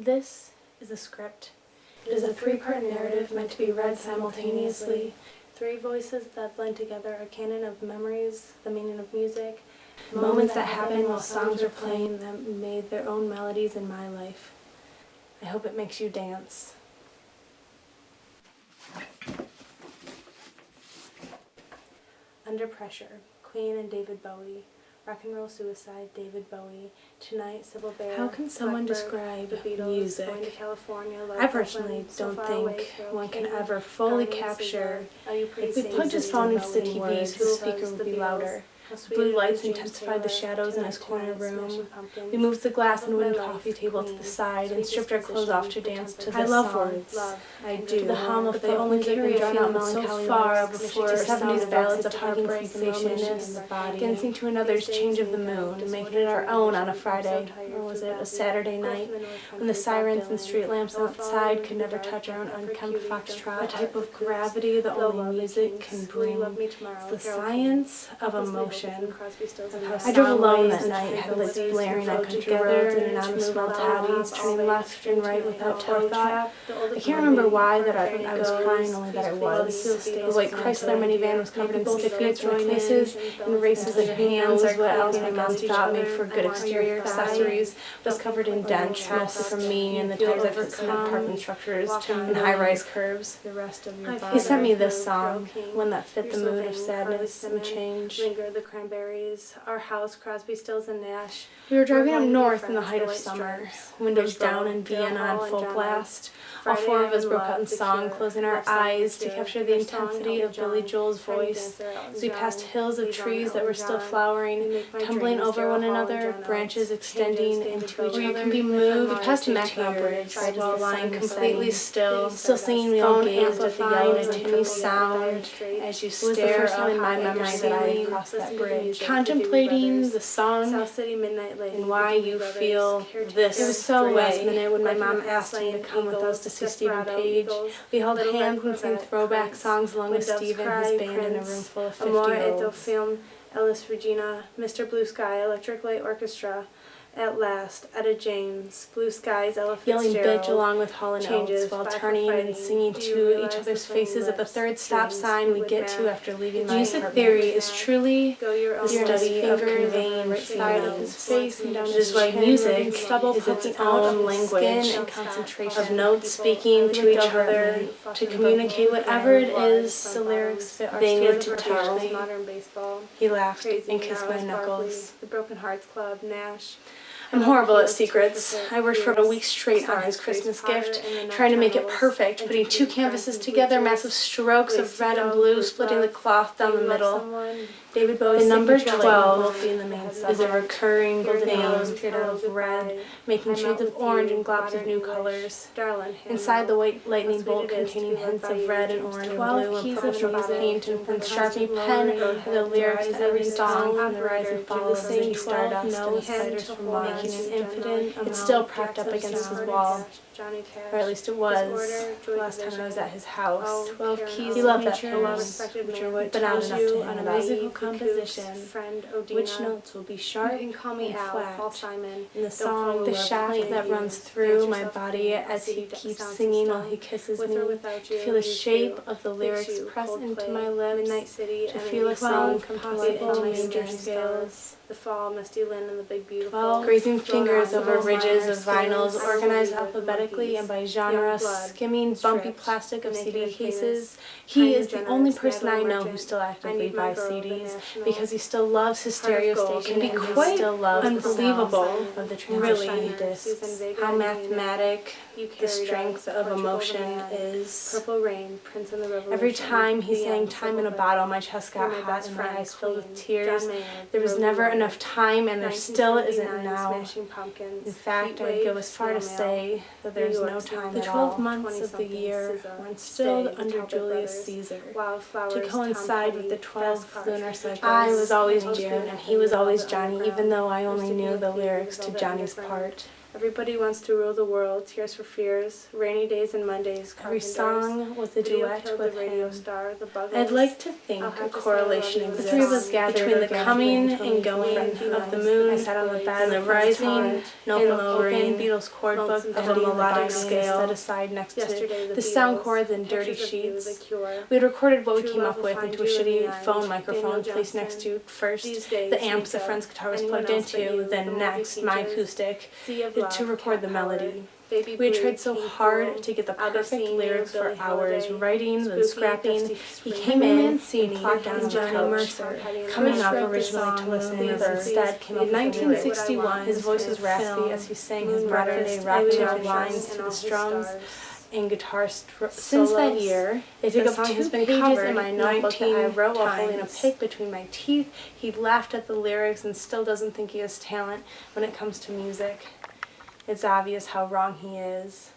This is a script. It is a three-part narrative meant to be read simultaneously. Three voices that blend together a canon of memories, the meaning of music, moments that happened while songs were playing that made their own melodies in my life. I hope it makes you dance. Under Pressure, Queen and David Bowie. Rock and Roll Suicide, David Bowie. Tonight, Sybil Bear. How can someone describe the Beatles, music? Going to California, I personally don't think one can ever fully capture. If we plugged his phone into the TV, his speaker would be louder. Blue lights intensified the shadows in his corner room. We moved the glass and wooden coffee table to the side and stripped our clothes off to dance to the love song. words. I do. The hum of but they folk only music carry a drawn out feeling so melancholy far lyrics, before the 70s ballads of hugging heartbreak, sensation loneliness, in the body, body. dancing to another's change of the moon, making it our own on a Friday, or was it a Saturday night, when the sirens and street lamps outside could never touch our own unkempt foxtrot, a type of gravity that only music can bring. It's the science of emotion. I drove alone that night, headlights blaring on country roads in and out of small toddies, turning left and right without thought. I can't remember why that I was crying, only that I was. The white Chrysler minivan was covered in stiff beats from places, and races and hands are what else my mom thought made for good exterior accessories, was covered in dents, mostly from me and the tires I've hit cement parking structures and high-rise curves. He sent me this song, one that fit the mood of sadness and change. Linger, the Cranberries, Our House, Crosby, Stills and Nash. We were driving up north in the height of summer, windows down in Vienna on full blast. All four of us broke out in song, closing our eyes to capture the intensity of Billy Joel's voice. As we passed hills of trees that were still flowering, tumbling over one another, branches extending into each other. Be moved. We passed Mackinac Bridge, while lying completely still singing. We all gazed at the yellow and tinny sound as you stare up in my memory that I crossed that bridge, contemplating the song South City Midnight Lady, and why you feel this It was so way. last minute When my mom asked me to come with us to see Stephen Page, we held hands and sang throwback songs along with Steve and his band in a room full of Amor et 50-year-olds. Film, Ellis Regina, Mr. Blue Sky, Electric Light Orchestra, At Last, Etta James, Blue Skies, Ella Yelling Fitzgerald, bitch along with Hall & Oates Changes while by turning and Fighting. singing Do you to realize each other's the flame faces at the lips, third stop dreams, sign we with get to math, after leaving my music apartment. theory is truly Go your own the study way. of Fingers conveying on right side of his face and down It his is why chin, music stubble is its poking out own of his language skin and concentration of notes speaking to each over other me, to communicate whatever it is the lyrics fit our They need story to tell. perfectly. Modern baseball. He laughed Crazy and kissed my Gnarls knuckles. Barkley, the Broken Hearts Club, Nash. I'm horrible at secrets. I worked for a week straight on his Christmas gift, trying to make it perfect, putting two canvases together, massive strokes of red and blue, splitting the cloth down the middle. David Bowie's The number signature 12 light being the main is is a recurring golden Name, theme appeared out of red, making shades of orange and globs of new colors. Darling, Inside the white lightning bolt containing hints of red and orange and blue and purple paint and from Sharpie pen are the lyrics to every song from the rise and fall of Ziggy Stardust and the spiders from Mars, making an infinite amount. It's still propped up against his wall, or at least it was last time I was at his house. 12 keys. He loved that pictures, picture, which are what but not tells enough you to on him a about musical you. composition. Friend Odina. Which notes will be sharp You can call me and Al, flat. Paul Simon. In the Don't call song, me the Love shock Playing that You. runs through Dance my yourself body in, as he see keeps sound singing system. while he kisses With me. or without you, To feel the you shape too. of the Fix lyrics you, press into Coldplay, my lips. Midnight City, To Emily feel a song Cloud, possible on my major Stars. scales. The Fall, Misty Lynn and the Big Beautiful. Grazing fingers Flow over on, ridges minor of vinyls, scales, organized Arrow Weaver, alphabetically and by Monkeys, genre, Young Blood, skimming bumpy Stripped, plastic of Naked CD and cases. Famous, He Kind is and the only Generous, person I Natalie know who Merchant, still I actively Need My buys Girl, The CDs National, because he still loves his Heart of stereo Gold, station can and be he quite still loves the unbelievable sound of the really, transition discs. Susan Vega How and mathematic You the Carried strength Us, of Portugal emotion the Man, is. Purple Rain, Prince and the Revolution. Every time he The sang End, Time in a Silver Bottle, Bullet, my chest You're got My hot Best and my Friend, eyes filled with Queen, tears. John Mayer, There was Rosie never Wright, enough time, and there still isn't 1979, now. Smashing Pumpkins, In fact, I'd Heatwave, go as far to Snail Mail, say that there's New no York, time the at 12 all. months of the 20-something year SZA, were instilled Stay, the under Talbot Julius Brothers, Caesar. Wildflowers, To coincide Tom with the Petty, 12 Fast Cars, lunar Richard cycles, Jones, I was always Most June, Beautiful, and he was always The Johnny, Underground, even though I only Mr. knew the P&P, lyrics to Velvet Johnny's Underground, part. Everybody Wants to Rule the World, Tears for Fears, Rainy Days and Mondays, Every Carpenters. song was a Video duet Killed with the Radio him. Star, The Buggles. I'd like to think I'll a Have to Say I correlation Love You exists is the three of us song. gathered Between the organically coming until and we going joined of the hands. moon, I sat on the bed and the of rising, an and open lowering, Beatles chord book Lonesome of a City, the melodic Vinyl scale Scale. set aside next Yesterday, to the sound Beatles, chords and dirty Pictures of You, sheets. The Cure. We had recorded what we True came Love up Will with Find into a You in the shitty End, phone microphone Daniel placed next Johnston. to first These days, the amps the Nico, friend's guitar was Anyone plugged Else But into, You, then The Moldy next my Peaches, acoustic Sea of to Love, record the Cat melody. Power, Baby We had Blue, tried so King hard Cool, to get the I'll Be perfect Seeing You, lyrics for Billie hours, Holiday, writing, then Spooky, scrapping. Dusty He Spring came Hill, in, seemed plopped down on the Johnny couch, Mercer, coming up wrote the originally to song, listen, Please, and Please, instead came up in with the lyrics. 1961, His voice was raspy film, as he sang Moon his modern-day Breakfast, rock Louis tune Armstrong, lines to and the All His drums Stars. and guitar since that Solos. year, They the took up song 2 has been pages covered in my in my notebook that I 19 wrote while holding a times. pig between my teeth. He laughed at the lyrics and still doesn't think he has talent when it comes to music. It's obvious how wrong he is.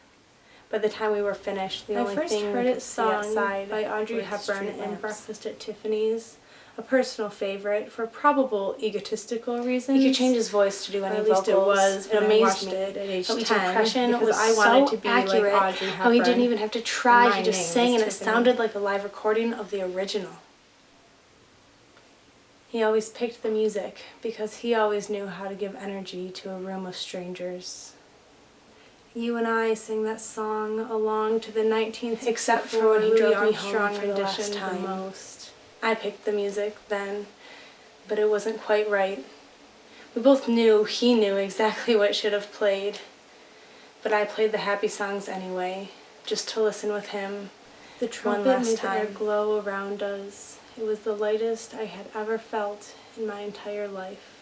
By the time we were finished, the I only first thing heard we it could see sung outside by Audrey were the Hepburn street in lamps. Breakfast at Tiffany's, a personal favorite for probable egotistical reasons. He could change his voice to do any Or at least vocals. it was It when I amazed watched me. it at age How each 10, impression because was I wanted so to be accurate. like Audrey How he didn't Hepburn. even have to try. My He just name sang is and it Tiffany. sounded like a live recording of the original. He always picked the music because he always knew how to give energy to a room of strangers. You and I sang that song along to the 1964 Except for when he Louis drove me Armstrong home for the last rendition time. the most. I picked the music then, but it wasn't quite right. We both knew he knew exactly what should have played, but I played the happy songs anyway, just to listen with him. The trumpet last made the air time. glow around us. It was the lightest I had ever felt in my entire life.